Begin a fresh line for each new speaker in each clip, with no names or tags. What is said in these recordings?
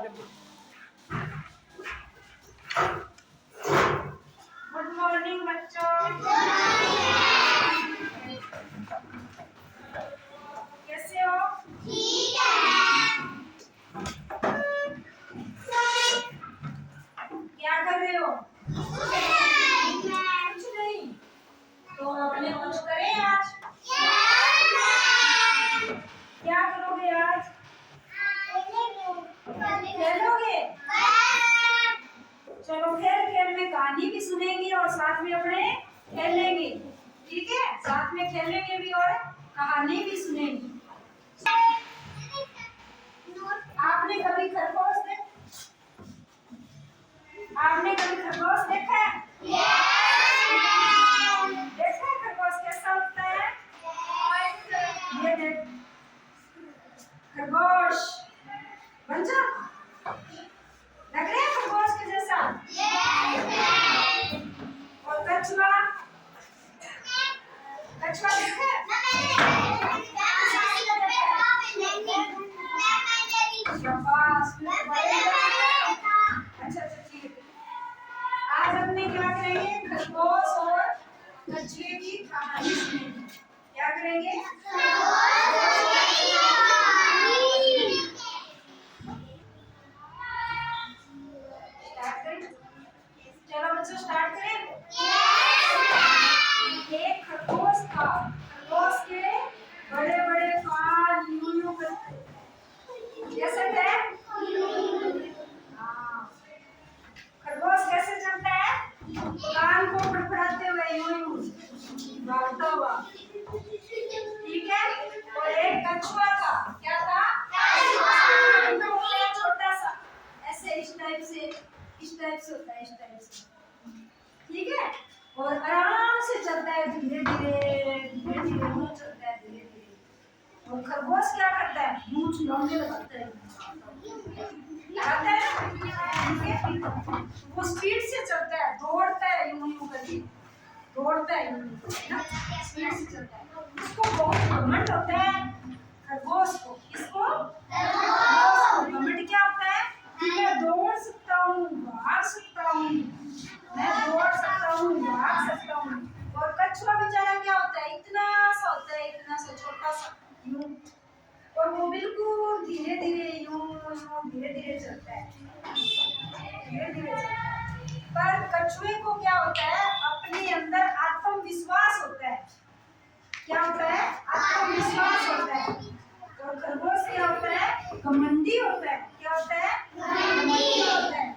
वाले book. Good morning बच्चों। कैसे हो? ठीक है। क्या कर रहे हो? कुछ नहीं। तो अपने कुछ करें आज? क्या करोगे आज? खेलोगे? चलो खेल खेल में कहानी भी सुनेंगी और साथ में अपने खेलेंगे। ठीक है, साथ में खेलेंगे भी और कहानी भी सुनेंगी। आपने कभी खरगोश देखा है? देखा है खरगोश कैसा होता है? ये देख खरगोश बन जा, लग रहा है खरगोश के जैसा। और कछुआ देखा है? शाबाश। अच्छा ठीक है। आज अपने क्या करेंगे? खरगोश और कछुए की कहानी सुनेंगे। क्या करेंगे? चलो बच्चों स्टार्ट करें। एक खरगोश था। खरगोश के बड़े बड़े कान यूं यूं करते कैसे थे? हाँ। खरगोश कैसे चलता है? कान को फड़फड़ाते हुए यूं यूं भागता हुआ। ठीक है। और एक कछुआ था। क्या था? छोटा सा ऐसे इस टाइप से होता है, इस टाइप से। ठीक है। और आराम से चलता है, धीरे धीरे मुंह चलता है, धीरे धीरे। और खरगोश क्या करता है? मूंछ लौंडे लगाता है, वो स्पीड से चलता है, दौड़ता है यूं यूं करके, दौड़ता है यूं यूं, स्पीड से चलता है। उसको बहुत घमंड होता है खरगोश को। किसको? घमंड क्या होता है? कि मैं दौड़ सकता हूँ, भाग सकता हूँ, मैं दौड़ सकता हूँ, भाग सकता हूँ। और कछुआ बेचारा क्या होता है? इतना सा होता है, इतना सा छोटा सा यूं, और वो बिल्कुल धीरे धीरे यूं धीरे धीरे चलता है, धीरे धीरे चलता है। पर कछुए को क्या होता है? अपने अंदर आत्मविश्वास होता है। क्या होता है? आत्मविश्वास होता है। और खरगोश क्या होता है? घमंडी होता है। क्या होता है? घमंडी होता है।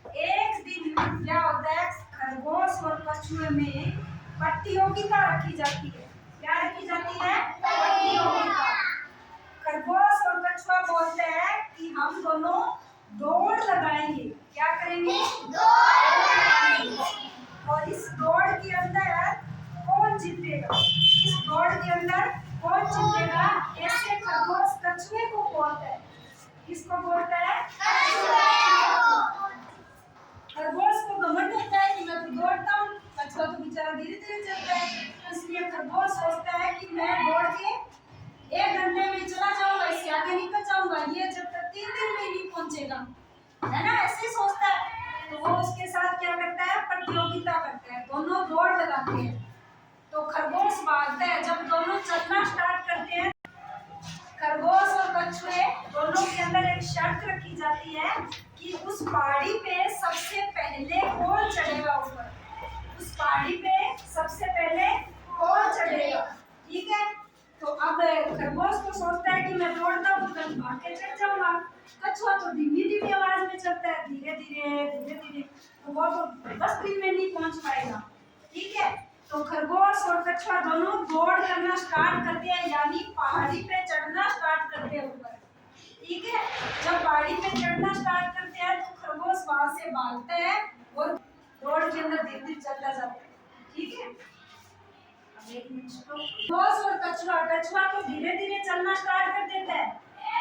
एक दिन क्या होता है? खरगोश और कछुए में प्रतियोगिता रखी जाती है। क्या रखी जाती है? प्रतियोगिता। खरगोश और कछुआ बोलते हैं कि हम दोनों दौड़ लगाएंगे। क्या करेंगे? दौड़ लगाएंगे। और इस दौड़ के अंदर कौन जीतेगा? इस दौड़ के अंदर कौन जीतेगा? ऐसे खरगोश कछुए को बोलता है। किसको बोलता है? खरगोश को घमंड होता है कि मैं तो दौड़ता हूँ, कछुआ तो बेचारा धीरे धीरे चलता है। इसलिए खरगोश सोचता है कि मैं दौड़ के 1 घंटे में चला जाऊंगा, इससे आगे निकल जाऊंगा, ये जब तक 3 दिन में नहीं पहुंचेगा, है ना? ऐसे सोचता है। तो वो उसके साथ क्या करता है? प्रतियोगिता करता है, दोनों दौड़ लगाते हैं। तो खरगोश भागता है। जब दोनों चलना स्टार्ट करते हैं, खरगोश और कछुए दोनों के अंदर एक शर्त रखी जाती है कि उस पहाड़ी पे सबसे पहले कौन चढ़ेगा ऊपर। उस पहाड़ी पे सबसे पहले कौन चढ़ेगा। ठीक है। तो अब खरगोश तो सोचता है कि मैं दौड़ता हूँ तो भाग के चढ़ जाऊंगा। कछुआ तो धीमी धीमी आवाज में चलता है, धीरे धीरे, तो वो तो 10 दिन में नहीं पहुंच पाएगा। ठीक है। तो खरगोश और कछुआ दोनों दौड़ करना स्टार्ट करते हैं, यानी पहाड़ी पे चढ़ना स्टार्ट करते हैं ऊपर। ठीक है। जब पहाड़ी पे चढ़ना स्टार्ट करते हैं तो खरगोश वहां से भागता है और दौड़ के अंदर धीरे धीरे चलता जाता है। ठीक है। खरगोश और कछुआ तो धीरे धीरे चलना स्टार्ट कर देता है,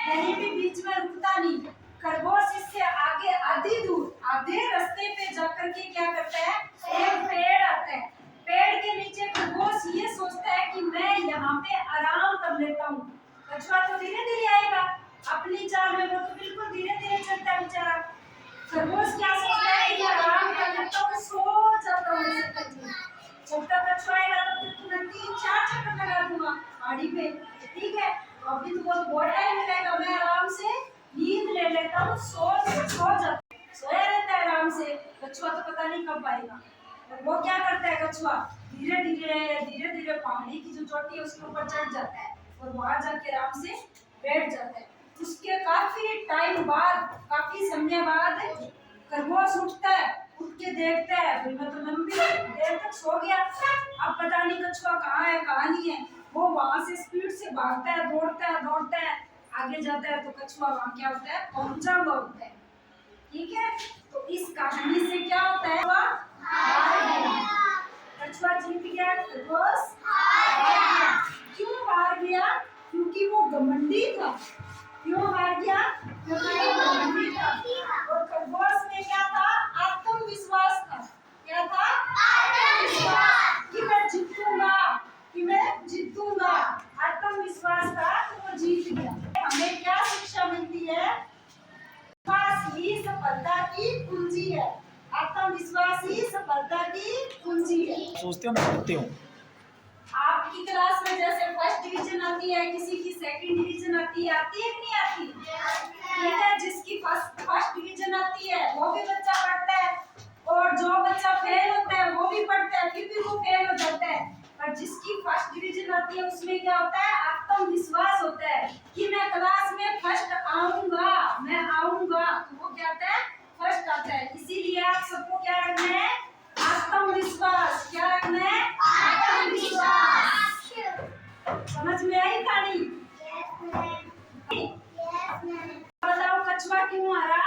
कहीं भी बीच में रुकता नहीं। खरगोश इससे आगे आधे रास्ते पे जाकर के क्या करता है? एक पेड़ आता है। पेड़ के नीचे खरगोश ये सोचता है कि मैं यहाँ पे आराम कर लेता हूँ। कछुआ तो धीरे धीरे आएगा अपनी चाल में, वो तो बिल्कुल धीरे धीरे चलता है, गाड़ी पे, ठीक है। तो अभी तो बहुत टाइम मिलेगा, मैं आराम से नींद ले लेता हूँ, सो जाता, सोया रहता है आराम से। कछुआ तो पता नहीं कब आएगा। और वो क्या करता है कछुआ, धीरे धीरे पहाड़ी की जो चोटी है उसके ऊपर चढ़ जाता है और वहां जाके आराम से बैठ जाता है। उसके काफी टाइम बाद, काफी समय बाद खरगोश उठता है, उठ के देखता है, भाई मैं तो लंबी देर तक सो गया, अब पता नहीं कछुआ कहाँ है कहाँ नहीं है। वो वहां से स्पीड से भागता है, दौड़ता है, आगे जाता है तो कछुआ वहां क्या होता है, पहुंचा हुआ होता है, ठीक है। तो इस कहानी से क्या होता है, हार गया, कछुआ जीत गया, खरगोश हार गया। क्यों हार गया, क्योंकि वो घमंडी था। क्यों हार गया, क्योंकि वो घमंडी था। और खरगोश में क्या था, आत्मविश्वास था। क्या था, आत्मविश्वास कि मैं जीतूंगा, कि मैं जीतूंगा। आत्मविश्वास था तो वो जीत गया। हमें क्या शिक्षा मिलती है, आत्मविश्वास ही सफलता की कुंजी है। आत्मविश्वास ही सफलता की कुंजी है।
सोचते हो, मैं करती हूँ।
आपकी क्लास में जैसे फर्स्ट डिवीजन आती है, किसी की सेकंड डिवीजन आती है कि नहीं आती? ठीक है, जिसकी फर्स्ट डिवीजन आती है वो भी बच्चा पढ़ता है, और जो बच्चा फेल होता है वो भी पढ़ता है, फिर भी वो फेल हो जाता है। पर जिसकी फर्स्ट डिवीजन आती है उसमें क्या होता है, आत्मविश्वास होता है कि मैं क्लास में फर्स्ट आऊंगा, मैं आऊंगा। तो वो क्या आता है, फर्स्ट आता है। इसीलिए आप सबको क्या रखना है, आत्मविश्वास। क्या रखना है, आत्मविश्वास। समझ में आई कहानी? बताओ कछुआ क्यों हारा,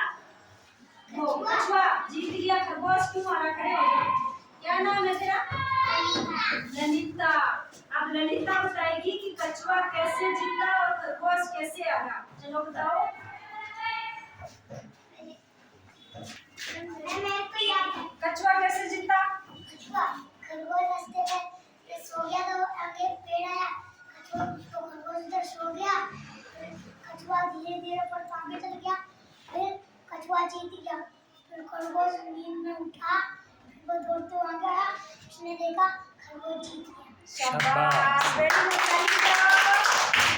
वो कछुआ जीत गया, खरगोश क्यों हारा, खड़े हो जाओ। क्या नाम है तेरा? ललिता। अब ललिता बताएगी कि कछुआ कैसे जीता और खरगोश कैसे हारा। चलो बताओ। कछुआ कैसे जीता?
खरगोश रास्ते पे सो गया, तो आगे पेड़ आया, कछुआ तो खरगोश उधर सो गया, कछुआ धीरे धीरे पर आगे चल गया, फिर कछुआ जीत गया। फिर खरगोश नींद में उठा, फिर वो दौड़ते हुए आगे आया, उसने देखा खरगोश जीत गया।
शाबाश, वेरी गुड।